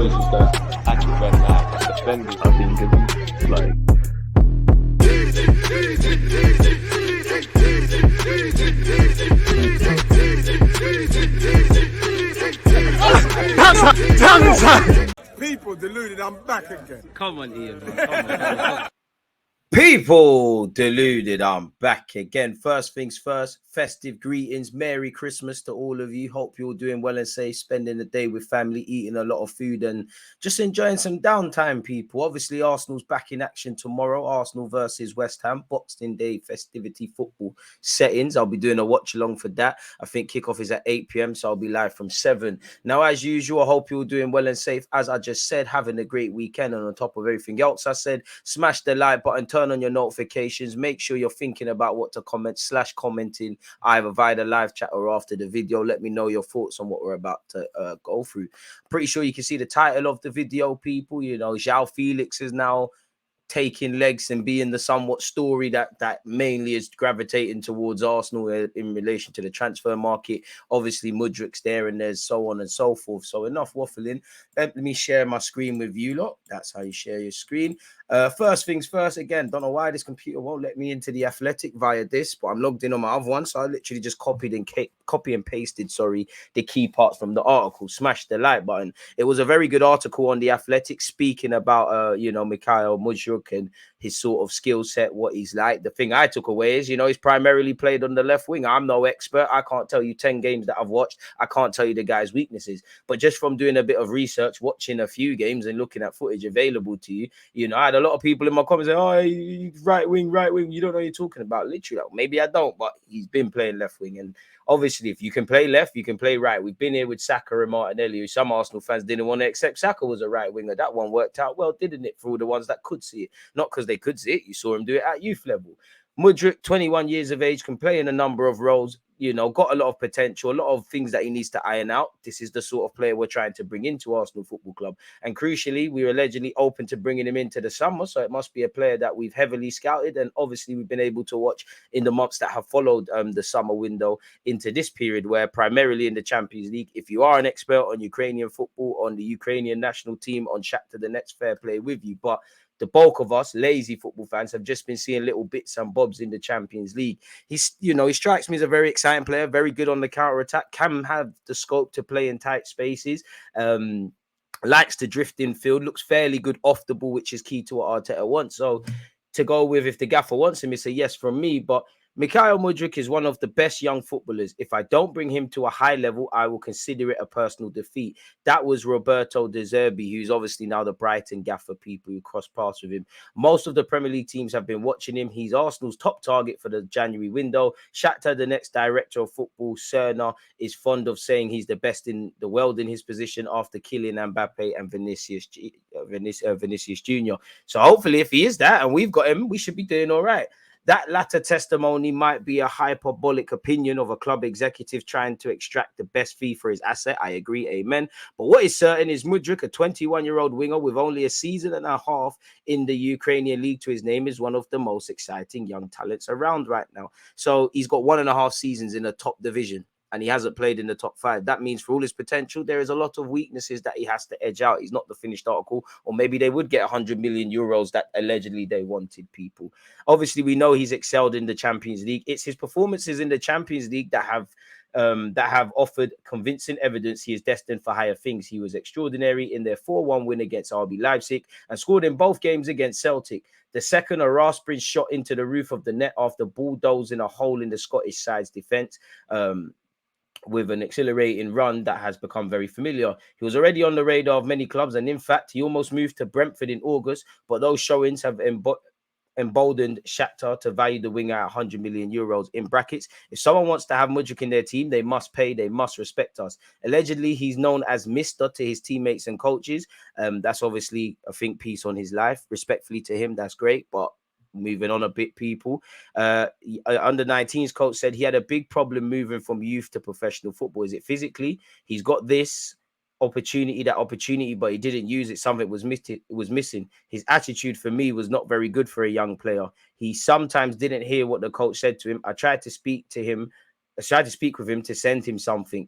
Felix was the active red man, suspended. I think it's like People deluded, I'm back again. Come on, Ian, man. Come on. People deluded, I'm back again. First things first, festive greetings, Merry Christmas to all of you. Hope you're doing well and safe, spending the day with family, eating a lot of food and just enjoying some downtime, people. Obviously, Arsenal's back in action tomorrow. Arsenal versus West Ham, Boxing Day festivity football settings. I'll be doing a watch along for that. I think kickoff is at 8 p.m, so I'll be live from 7. Now, as usual, I hope you're doing well and safe. As I just said, having a great weekend, and on top of everything else I said, smash the like button, turn on your notifications, make sure you're thinking about what to commenting either via the live chat or after the video. Let me know your thoughts on what we're about to go through. Pretty sure you can see the title of the video, people. You know, Joao Felix is now taking legs and being the somewhat story that mainly is gravitating towards Arsenal in relation to the transfer market. Obviously, Mudryk's there and there's so on and so forth. So enough waffling. Let me share my screen with you lot. That's how you share your screen. First things first, again, don't know why this computer won't let me into the Athletic via this, but I'm logged in on my other one, so I literally just copy and pasted, the key parts from the article. Smash the like button. It was a very good article on the Athletic speaking about, Mikhail Mudryk and his sort of skill set, what he's like. The thing I took away is, he's primarily played on the left wing. I'm no expert. I can't tell you 10 games that I've watched. I can't tell you the guy's weaknesses, but just from doing a bit of research, watching a few games and looking at footage available to you, I had a lot of people in my comments saying, oh, right wing, you don't know what you're talking about. Literally, maybe I don't, but he's been playing left wing. And obviously, if you can play left, you can play right. We've been here with Saka and Martinelli, who some Arsenal fans didn't want to accept. Saka was a right winger. That one worked out well, didn't it, for all the ones that could see it? Not because they could see it. You saw him do it at youth level. Mudryk, 21 years of age, can play in a number of roles, got a lot of potential, a lot of things that he needs to iron out. This is the sort of player we're trying to bring into Arsenal Football Club. And crucially, we're allegedly open to bringing him into the summer. So it must be a player that we've heavily scouted. And obviously, we've been able to watch in the months that have followed the summer window into this period, where primarily in the Champions League, if you are an expert on Ukrainian football, on the Ukrainian national team, on Shakhtar Donetsk, fair play with you. But the bulk of us lazy football fans have just been seeing little bits and bobs in the Champions League. He strikes me as a very exciting player, very good on the counter attack, can have the scope to play in tight spaces. Likes to drift in field, looks fairly good off the ball, which is key to what Arteta wants. So to go with, if the gaffer wants him, it's a yes from me. But Mikhail Mudryk is one of the best young footballers. If I don't bring him to a high level, I will consider it a personal defeat. That was Roberto De Zerbi, who's obviously now the Brighton gaffer, people who cross paths with him. Most of the Premier League teams have been watching him. He's Arsenal's top target for the January window. Shakhtar, the next director of football, Cerner, is fond of saying he's the best in the world in his position after Kylian Mbappe and Vinicius Jr. So hopefully, if he is that and we've got him, we should be doing all right. That latter testimony might be a hyperbolic opinion of a club executive trying to extract the best fee for his asset. I agree, amen. But what is certain is Mudryk, a 21-year-old winger with only a season and a half in the Ukrainian league to his name, is one of the most exciting young talents around right now. So he's got 1.5 seasons in the top division, and he hasn't played in the top 5. That means for all his potential, there is a lot of weaknesses that he has to edge out. He's not the finished article, or maybe they would get 100 million euros that allegedly they wanted, people. Obviously, we know he's excelled in the Champions League. It's his performances in the Champions League that have offered convincing evidence he is destined for higher things. He was extraordinary in their 4-1 win against RB Leipzig and scored in both games against Celtic. The second, a raspberry shot into the roof of the net after bulldozing a hole in the Scottish side's defence. With an exhilarating run that has become very familiar. He was already on the radar of many clubs, and in fact, he almost moved to Brentford in August, but those showings have emboldened Shakhtar to value the winger at 100 million euros. In brackets, if someone wants to have Mudryk in their team, they must pay, they must respect us. Allegedly, he's known as Mr. to his teammates and coaches. That's obviously a think piece on his life. Respectfully to him, that's great, but moving on a bit, people. Under 19s coach said he had a big problem moving from youth to professional football. Is it physically? He's got this opportunity, but he didn't use it. Something was missing. His attitude for me was not very good for a young player. He sometimes didn't hear what the coach said to him. I tried to speak with him to send him something.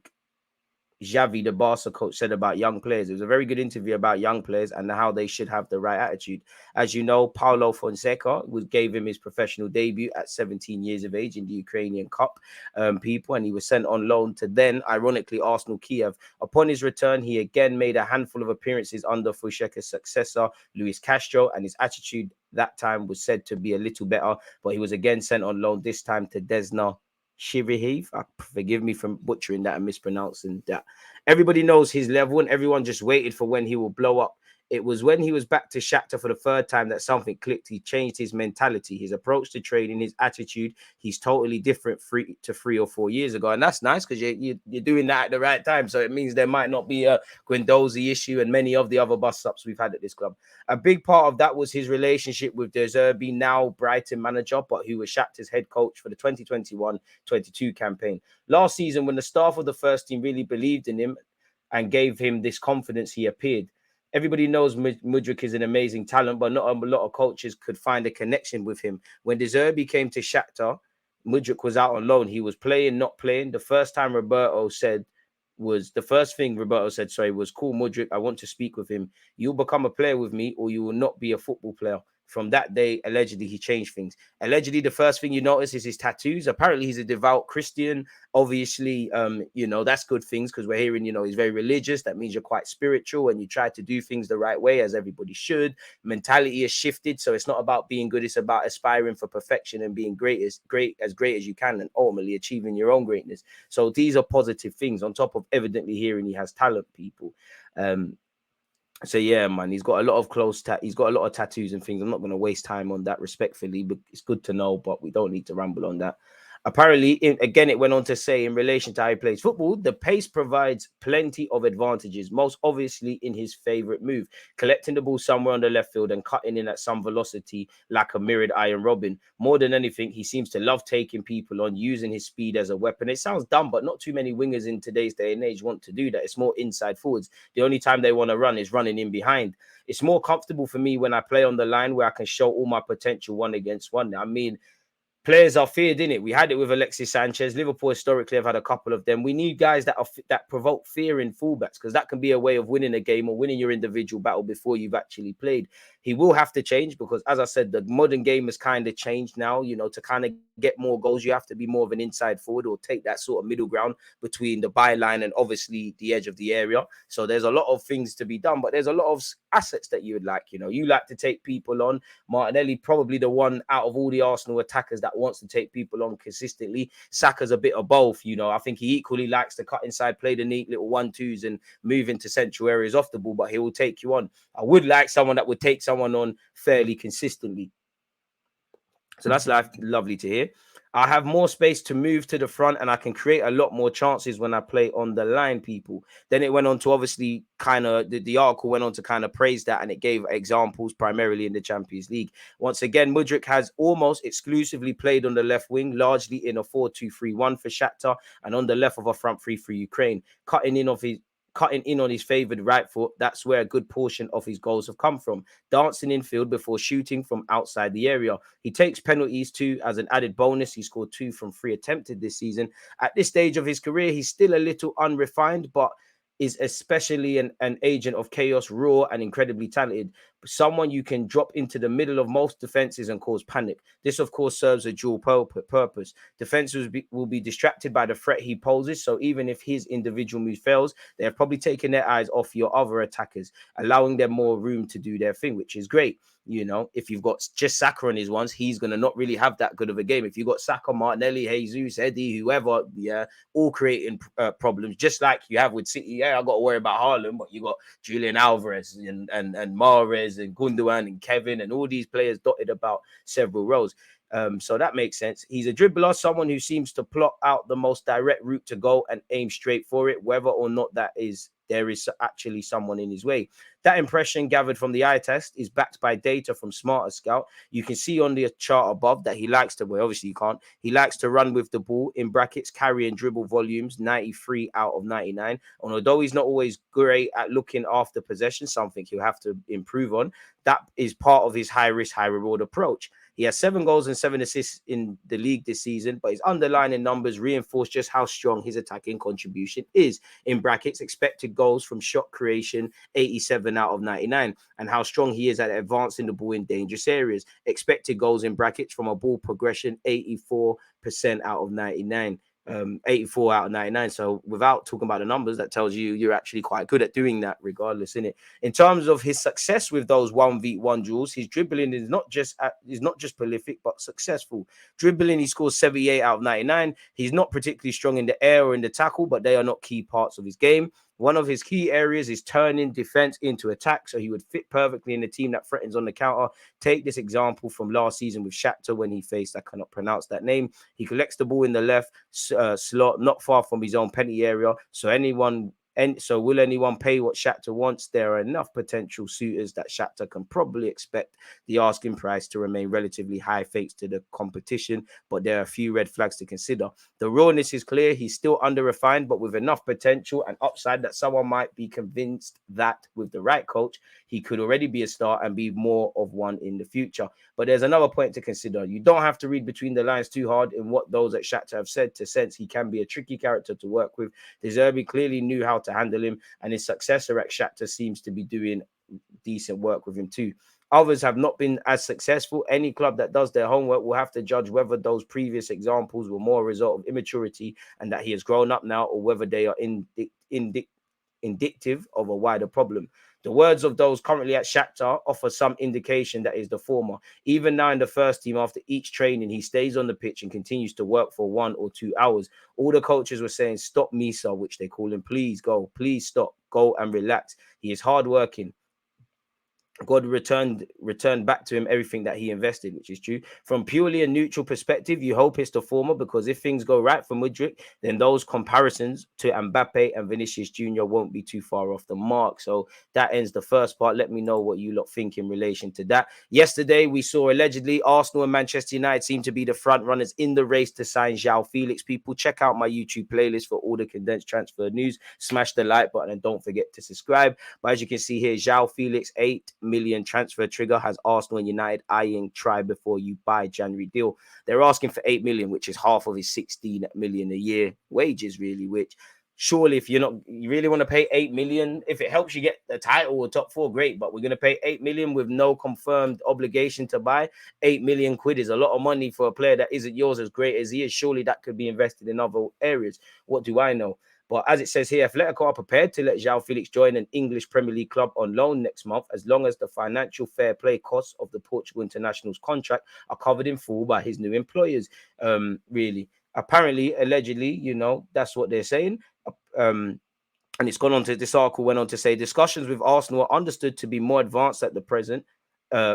Xavi, the Barca coach, said about young players. It was a very good interview about young players and how they should have the right attitude. As you know, Paulo Fonseca gave him his professional debut at 17 years of age in the Ukrainian Cup, people, and he was sent on loan to then, ironically, Arsenal Kiev. Upon his return, he again made a handful of appearances under Fonseca's successor, Luis Castro, and his attitude that time was said to be a little better, but he was again sent on loan, this time to Desna Shirihiv. Forgive me for butchering that and mispronouncing that. Everybody knows his level and everyone just waited for when he will blow up. It was when he was back to Shakhtar for the third time that something clicked. He changed his mentality, his approach to training, his attitude. He's totally different 3 or 4 years ago. And that's nice because you're doing that at the right time. So it means there might not be a Guendouzi issue and many of the other bust-ups we've had at this club. A big part of that was his relationship with De Zerbi, now Brighton manager, but who was Shakhtar's head coach for the 2021-22 campaign. Last season, when the staff of the first team really believed in him and gave him this confidence, he appeared. Everybody knows Mudryk is an amazing talent, but not a lot of coaches could find a connection with him. When De Zerbi came to Shakhtar, Mudryk was out on loan. He was playing, not playing. The first thing Roberto said, was, call Mudryk. I want to speak with him. You'll become a player with me or you will not be a football player. From that day, allegedly, he changed things. Allegedly, the first thing you notice is his tattoos. Apparently, he's a devout Christian. Obviously, that's good things because we're hearing, he's very religious. That means you're quite spiritual and you try to do things the right way, as everybody should. Mentality has shifted. So it's not about being good. It's about aspiring for perfection and being great as you can and ultimately achieving your own greatness. So these are positive things on top of evidently hearing he has talent, people. So yeah, man, he's got a lot of he's got a lot of tattoos and things. I'm not going to waste time on that respectfully, but it's good to know, but we don't need to ramble on that. Apparently, again, it went on to say in relation to how he plays football, the pace provides plenty of advantages, most obviously in his favorite move, collecting the ball somewhere on the left field and cutting in at some velocity like a mirrored Iron Robin. More than anything, he seems to love taking people on, using his speed as a weapon. It sounds dumb, but not too many wingers in today's day and age want to do that. It's more inside forwards. The only time they want to run is running in behind. It's more comfortable for me when I play on the line where I can show all my potential 1-against-1. I mean, players are feared, in it. We had it with Alexis Sanchez. Liverpool historically have had a couple of them. We need guys that provoke fear in fullbacks because that can be a way of winning a game or winning your individual battle before you've actually played. He will have to change because, as I said, the modern game has kind of changed now. To kind of get more goals, you have to be more of an inside forward or take that sort of middle ground between the byline and obviously the edge of the area. So there's a lot of things to be done, but there's a lot of assets that you would like. You like to take people on. Martinelli, probably the one out of all the Arsenal attackers that wants to take people on consistently. Saka's a bit of both. I think he equally likes to cut inside, play the neat little 1-2s and move into central areas off the ball, but he will take you on. I would like someone that would take someone on fairly consistently. So that's lovely to hear. I have more space to move to the front and I can create a lot more chances when I play on the line, people. Then it went on to obviously kind of, the article went on to kind of praise that, and it gave examples primarily in the Champions League. Once again, Mudryk has almost exclusively played on the left wing, largely in a 4-2-3-1 for Shakhtar and on the left of a front three for Ukraine, cutting in on his favoured right foot. That's where a good portion of his goals have come from. Dancing infield before shooting from outside the area. He takes penalties too as an added bonus. He scored 2 from 3 attempted this season. At this stage of his career, he's still a little unrefined, but is especially an agent of chaos, raw and incredibly talented. Someone you can drop into the middle of most defenses and cause panic. This, of course, serves a dual purpose. Defenses will be distracted by the threat he poses, so even if his individual move fails, they have probably taken their eyes off your other attackers, allowing them more room to do their thing, which is great. If you've got just Saka on his ones, he's going to not really have that good of a game. If you've got Saka, Martinelli, Jesus, Eddie, whoever, all creating problems, just like you have with City. Yeah, I got to worry about Haaland, but you got Julian Alvarez and Mahrez and Gundogan and Kevin and all these players dotted about several rows. So that makes sense. He's a dribbler, someone who seems to plot out the most direct route to go and aim straight for it, whether or not there is actually someone in his way. That impression gathered from the eye test is backed by data from Smarter Scout. You can see on the chart above that he likes to, well, obviously you can't, he likes to run with the ball, in brackets, carry and dribble volumes, 93 out of 99. And although he's not always great at looking after possession, something he'll have to improve on, that is part of his high risk, high reward approach. He has 7 goals and 7 assists in the league this season, but his underlying numbers reinforce just how strong his attacking contribution is. In brackets, expected goals from shot creation, 87 out of 99, and how strong he is at advancing the ball in dangerous areas. Expected goals in brackets from a ball progression, 84% out of 99. 84 out of 99. So without talking about the numbers, that tells you you're actually quite good at doing that regardless, innit? In terms of his success with those 1v1 duels, his dribbling is not just prolific but successful. Dribbling, he scores 78 out of 99. He's not particularly strong in the air or in the tackle, but they are not key parts of his game. One of his key areas is turning defense into attack, so he would fit perfectly in the team that threatens on the counter. Take this example from last season with Shakhtar when he faced, I cannot pronounce that name. He collects the ball in the left slot, not far from his own penalty area. So will anyone pay what Shakhtar wants? There are enough potential suitors that Shakhtar can probably expect the asking price to remain relatively high thanks to the competition, but there are a few red flags to consider. The rawness is clear. He's still under-refined, but with enough potential and upside that someone might be convinced that with the right coach, he could already be a star and be more of one in the future. But there's another point to consider. You don't have to read between the lines too hard in what those at Shakhtar have said to sense he can be a tricky character to work with. De Zerbi clearly knew how to handle him, and his successor at Shakhtar seems to be doing decent work with him too. Others have not been as successful. Any club that does their homework will have to judge whether those previous examples were more a result of immaturity and that he has grown up now, or whether they are indicative of a wider problem. The words of those currently at Shakhtar offer some indication that is the former. Even now in the first team, after each training, he stays on the pitch and continues to work for 1 or 2 hours. All the coaches were saying, stop Misa, which they call him. Please go, please stop, go and relax. He is hardworking. God returned back to him everything that he invested, which is true. From purely a neutral perspective, you hope it's the former, because if things go right for Mudryk, then those comparisons to Mbappe and Vinicius Jr. won't be too far off the mark. So that ends the first part. Let me know what you lot think in relation to that. Yesterday, we saw allegedly Arsenal and Manchester United seem to be the front runners in the race to sign Joao Felix. People, check out my YouTube playlist for all the condensed transfer news. Smash the like button and don't forget to subscribe. But as you can see here, Joao Felix, 8 million transfer trigger, has Arsenal and United eyeing try before you buy January deal. They're asking for 8 million, which is half of his 16 million a year wages, really, which surely if you really want to pay 8 million, if it helps you get the title or top 4, great, but we're going to pay 8 million with no confirmed obligation to buy. 8 million quid is a lot of money for a player that isn't yours as great as he is. Surely that could be invested in other areas. What do I know? But as it says here, Atletico are prepared to let Joao Felix join an English Premier League club on loan next month, as long as the financial fair play costs of the Portugal international's contract are covered in full by his new employers. Really, apparently, allegedly, that's what they're saying. And it's gone on to, this article went on to say, discussions with Arsenal are understood to be more advanced at the present.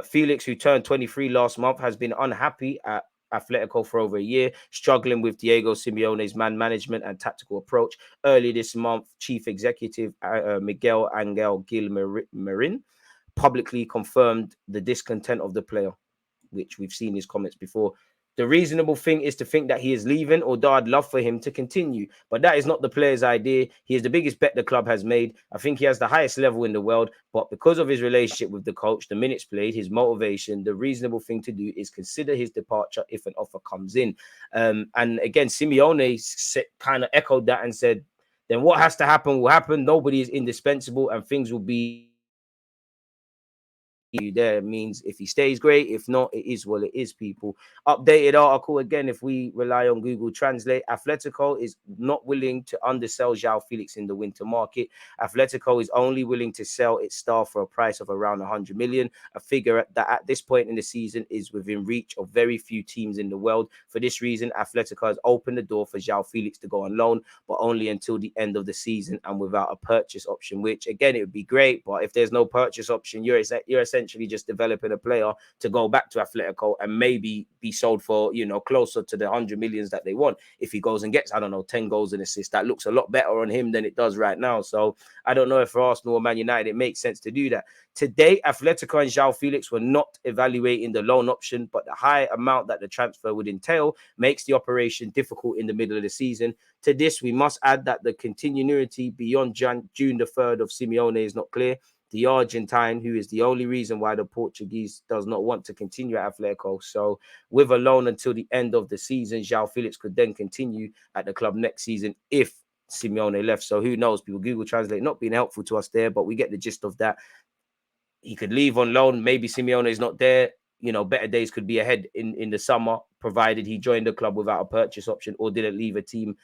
Felix, who turned 23 last month, has been unhappy at Atletico for over a year, struggling with Diego Simeone's man management and tactical approach. Early this month, Chief Executive Miguel Angel Gil Marin publicly confirmed the discontent of the player, which we've seen his comments before. The reasonable thing is to think that he is leaving, although I'd love for him to continue. But that is not the player's idea. He is the biggest bet the club has made. I think he has the highest level in the world. But because of his relationship with the coach, the minutes played, his motivation, the reasonable thing to do is consider his departure if an offer comes in. And again, Simeone kind of echoed that and said, then what has to happen will happen. Nobody is indispensable and things will be there. Means if he stays, great. If not, it is what it is, people. Updated article again, if we rely on Google Translate, Atletico is not willing to undersell Joao Felix in the winter market. Atletico is only willing to sell its star for a price of around 100 million, a figure that at this point in the season is within reach of very few teams in the world. For this reason, Atletico has opened the door for Joao Felix to go on loan, but only until the end of the season and without a purchase option, which again, it would be great, but if there's no purchase option, you're essentially just developing a player to go back to Atletico and maybe be sold for, closer to the 100 millions that they want. If he goes and gets, 10 goals and assists, that looks a lot better on him than it does right now. So I don't know if for Arsenal or Man United, it makes sense to do that. Today, Atletico and Joao Felix were not evaluating the loan option, but the high amount that the transfer would entail makes the operation difficult in the middle of the season. To this, we must add that the continuity beyond June the 3rd of Simeone is not clear. the Argentine, who is the only reason why the Portuguese does not want to continue at Atletico. So with a loan until the end of the season, Joao Felix could then continue at the club next season if Simeone left. So who knows? People, Google Translate not being helpful to us there, but we get the gist of that. He could leave on loan. Maybe Simeone is not there. You know, better days could be ahead in the summer, provided he joined the club without a purchase option or didn't leave a team,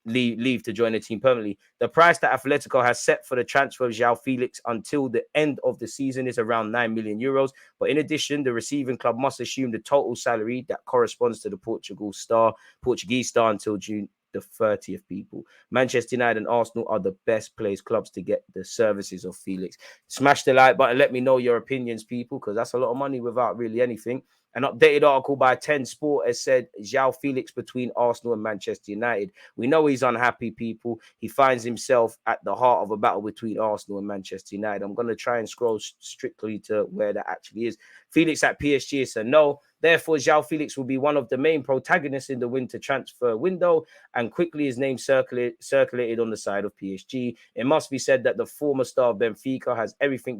leave to join a team permanently. The price that Atletico has set for the transfer of Joao Felix until the end of the season is around 9 million euros. But in addition, the receiving club must assume the total salary that corresponds to the Portuguese star until June the 30th. People, Manchester United and Arsenal are the best placed clubs to get the services of Felix. Smash the like button, let me know your opinions, people, because that's a lot of money without really anything. An updated article by 10 Sport has said Joao Felix between Arsenal and Manchester United. We know he's unhappy, people. He finds himself at the heart of a battle between Arsenal and Manchester United. I'm going to try and scroll strictly to where that actually is. Felix at PSG is a no. Therefore, Joao Felix will be one of the main protagonists in the winter transfer window, and quickly his name circulated on the side of PSG. It must be said that the former star of Benfica has everything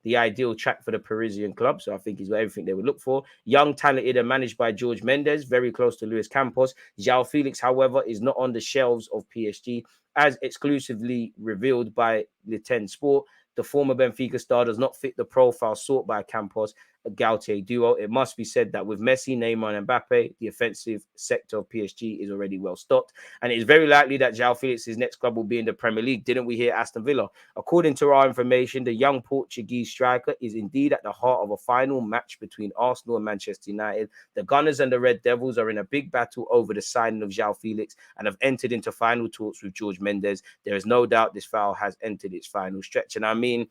the ideal track for the Parisian club. So I think he's got everything they would look for. Young, talented, and managed by George Mendes, very close to Luis Campos. Joao Felix, however, is not on the shelves of PSG, as exclusively revealed by Le 10 Sport. The former Benfica star does not fit the profile sought by Campos, a Gautier duo. It must be said that with Messi, Neymar, and Mbappe, the offensive sector of PSG is already well stocked. And it is very likely that Joao Felix's next club will be in the Premier League. Didn't we hear Aston Villa? According to our information, the young Portuguese striker is indeed at the heart of a final match between Arsenal and Manchester United. The Gunners and the Red Devils are in a big battle over the signing of Joao Felix and have entered into final talks with George Mendes. There is no doubt this foul has entered its final stretch. And I mean,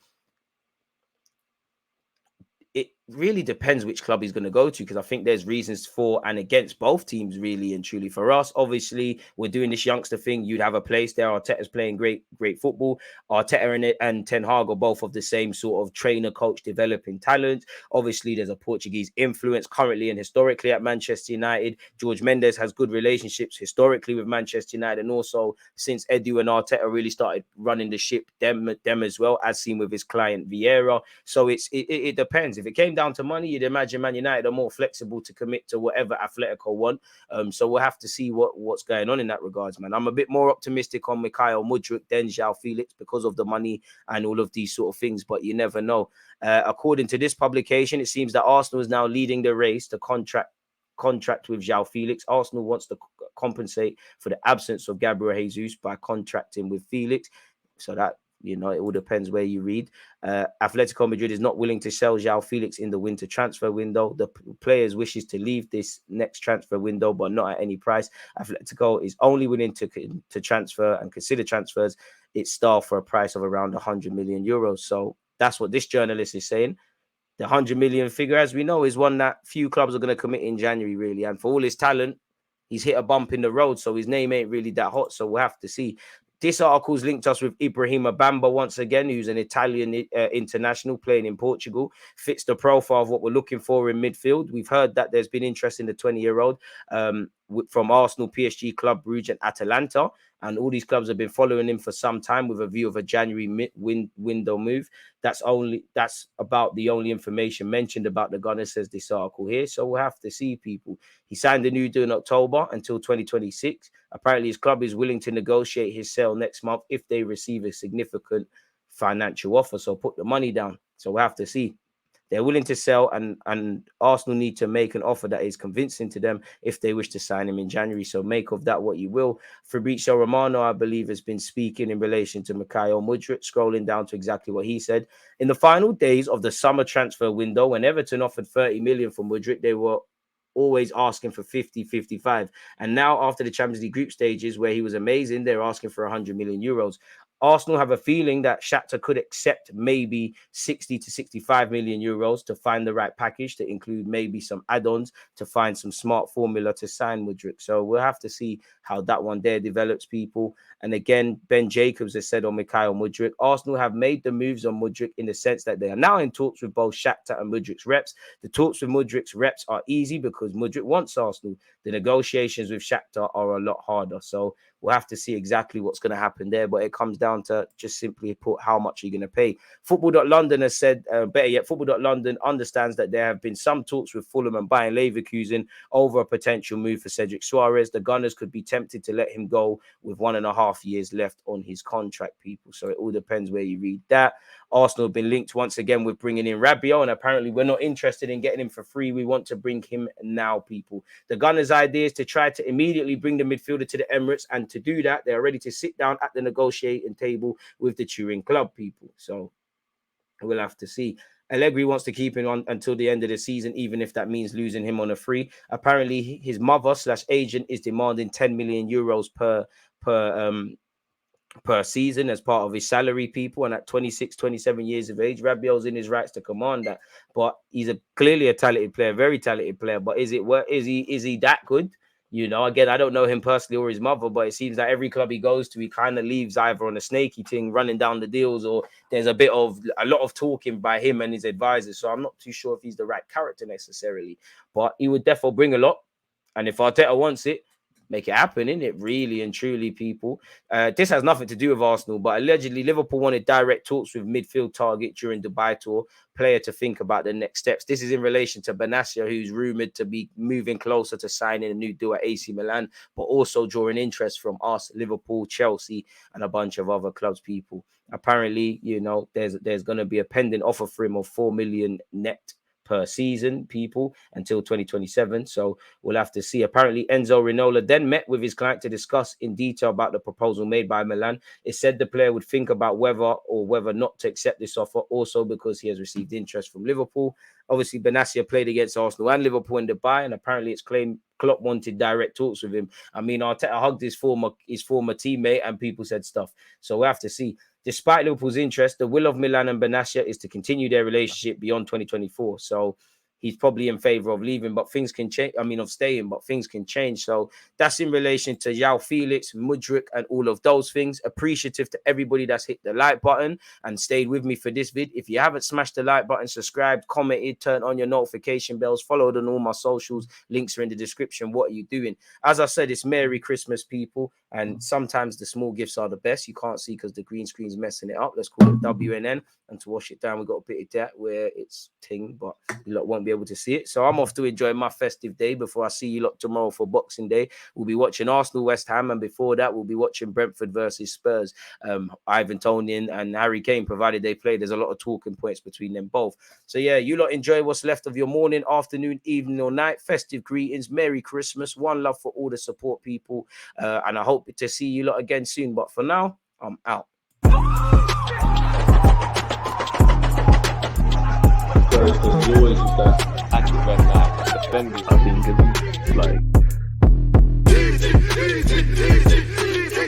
it really depends which club he's going to go to, because I think there's reasons for and against both teams, really and truly. For us, obviously, we're doing this youngster thing. You'd have a place there. Arteta's playing great football. Arteta and Ten Hag are both of the same sort of trainer, coach, developing talent. Obviously, there's a Portuguese influence currently and historically at Manchester United. George Mendes has good relationships historically with Manchester United, and also since Edu and Arteta really started running the ship, them as well, as seen with his client Vieira. So it depends. If it came down to money, you'd imagine Man United are more flexible to commit to whatever Atletico want. So we'll have to see what's going on in that regards, man. I'm a bit more optimistic on Mikhail Mudryk than Joao Felix because of the money and all of these sort of things, but you never know. According to this publication, it seems that Arsenal is now leading the race to contract with Joao Felix. Arsenal wants to compensate for the absence of Gabriel Jesus by contracting with Felix. So that, you know, it all depends where you read. Atletico Madrid is not willing to sell Joao Felix in the winter transfer window. The players wishes to leave this next transfer window, but not at any price. Atletico is only willing to transfer and consider transfers its star for a price of around 100 million euros. So that's what this journalist is saying. The 100 million figure, as we know, is one that few clubs are going to commit in January, really. And for all his talent, he's hit a bump in the road, so his name ain't really that hot. So we'll have to see. This article's linked us with Ibrahima Bamba once again, who's an Italian international playing in Portugal. Fits the profile of what we're looking for in midfield. We've heard that there's been interest in the 20-year-old from Arsenal, PSG, Club Brugge, and Atalanta. And all these clubs have been following him for some time with a view of a January window move. That's about the only information mentioned about the Gunner, says this article here. So we'll have to see, people. He signed a new deal in October until 2026. Apparently, his club is willing to negotiate his sale next month if they receive a significant financial offer. So put the money down. So we'll have to see. They're willing to sell, and Arsenal need to make an offer that is convincing to them if they wish to sign him in January. So make of that what you will. Fabrizio Romano, I believe, has been speaking in relation to Mikhail Mudryk, scrolling down to exactly what he said. In the final days of the summer transfer window, when Everton offered 30 million for Mudryk, they were always asking for 50, 55. And now after the Champions League group stages where he was amazing, they're asking for 100 million euros. Arsenal have a feeling that Shakhtar could accept maybe 60 to 65 million euros to find the right package to include maybe some add-ons to find some smart formula to sign Mudryk. So we'll have to see how that one there develops, people. And again, Ben Jacobs has said on Mikhail Mudryk, Arsenal have made the moves on Mudryk in the sense that they are now in talks with both Shakhtar and Mudryk's reps. The talks with Mudryk's reps are easy because Mudryk wants Arsenal. The negotiations with Shakhtar are a lot harder. So we'll have to see exactly what's going to happen there. But it comes down to just simply put, how much are you going to pay? Football.London has said, better yet, Football.London understands that there have been some talks with Fulham and Bayern Leverkusen over a potential move for Cedric Suarez. The Gunners could be tempted to let him go with 1.5 years left on his contract, people. So it all depends where you read that. Arsenal have been linked once again with bringing in Rabiot, and apparently we're not interested in getting him for free. We want to bring him now, people. The Gunners' idea is to try to immediately bring the midfielder to the Emirates, and to do that, they're ready to sit down at the negotiating table with the Turin club, people. So we'll have to see. Allegri wants to keep him on until the end of the season, even if that means losing him on a free. Apparently, his mother/agent is demanding 10 million euros per season as part of his salary, people. And at 26, 27 years of age, Rabiot's in his rights to command that. But he's clearly a talented player, very talented player. But is he that good? You know, again, I don't know him personally or his mother, but it seems that every club he goes to, he kind of leaves either on a snaky thing, running down the deals, or there's a lot of talking by him and his advisors. So I'm not too sure if he's the right character necessarily, but he would definitely bring a lot. And if Arteta wants it, make it happen, innit? Really and truly, people. This has nothing to do with Arsenal, but allegedly Liverpool wanted direct talks with midfield target during Dubai tour player to think about the next steps. This is in relation to Benassia, who's rumoured to be moving closer to signing a new deal at AC Milan, but also drawing interest from us, Liverpool, Chelsea, and a bunch of other clubs, people. Apparently, you know, there's going to be a pending offer for him of 4 million net per season, people, until 2027. So we'll have to see. Apparently, Enzo Rinola then met with his client to discuss in detail about the proposal made by Milan. It said the player would think about whether not to accept this offer, also because he has received interest from Liverpool. Obviously, Benassia played against Arsenal and Liverpool in Dubai, and apparently it's claimed Klopp wanted direct talks with him. I mean, Arteta hugged his former teammate, and people said stuff. So we'll have to see. Despite Liverpool's interest, the will of Milan and Benassia is to continue their relationship beyond 2024. So he's probably in favor of leaving, but things can change. I mean, of staying, but things can change. So that's in relation to Joao Felix, Mudryk, and all of those things. Appreciative to everybody that's hit the like button and stayed with me for this vid. If you haven't smashed the like button, subscribed, commented, turn on your notification bells, followed on all my socials. Links are in the description. What are you doing? As I said, it's Merry Christmas, people. And sometimes the small gifts are the best. You can't see because the green screen's messing it up. Let's call it WNN. And to wash it down, we've got a bit of that where it's ting, but you lot won't be able to see it. So I'm off to enjoy my festive day before I see you lot tomorrow for Boxing Day. We'll be watching Arsenal, West Ham, and before that, we'll be watching Brentford versus Spurs. Ivan Toney and Harry Kane, provided they play. There's a lot of talking points between them both. So yeah, you lot enjoy what's left of your morning, afternoon, evening, or night. Festive greetings. Merry Christmas. One love for all the support, people. And I hope to see you lot again soon. But for now, I'm out. You always use that active when defending. I think it's like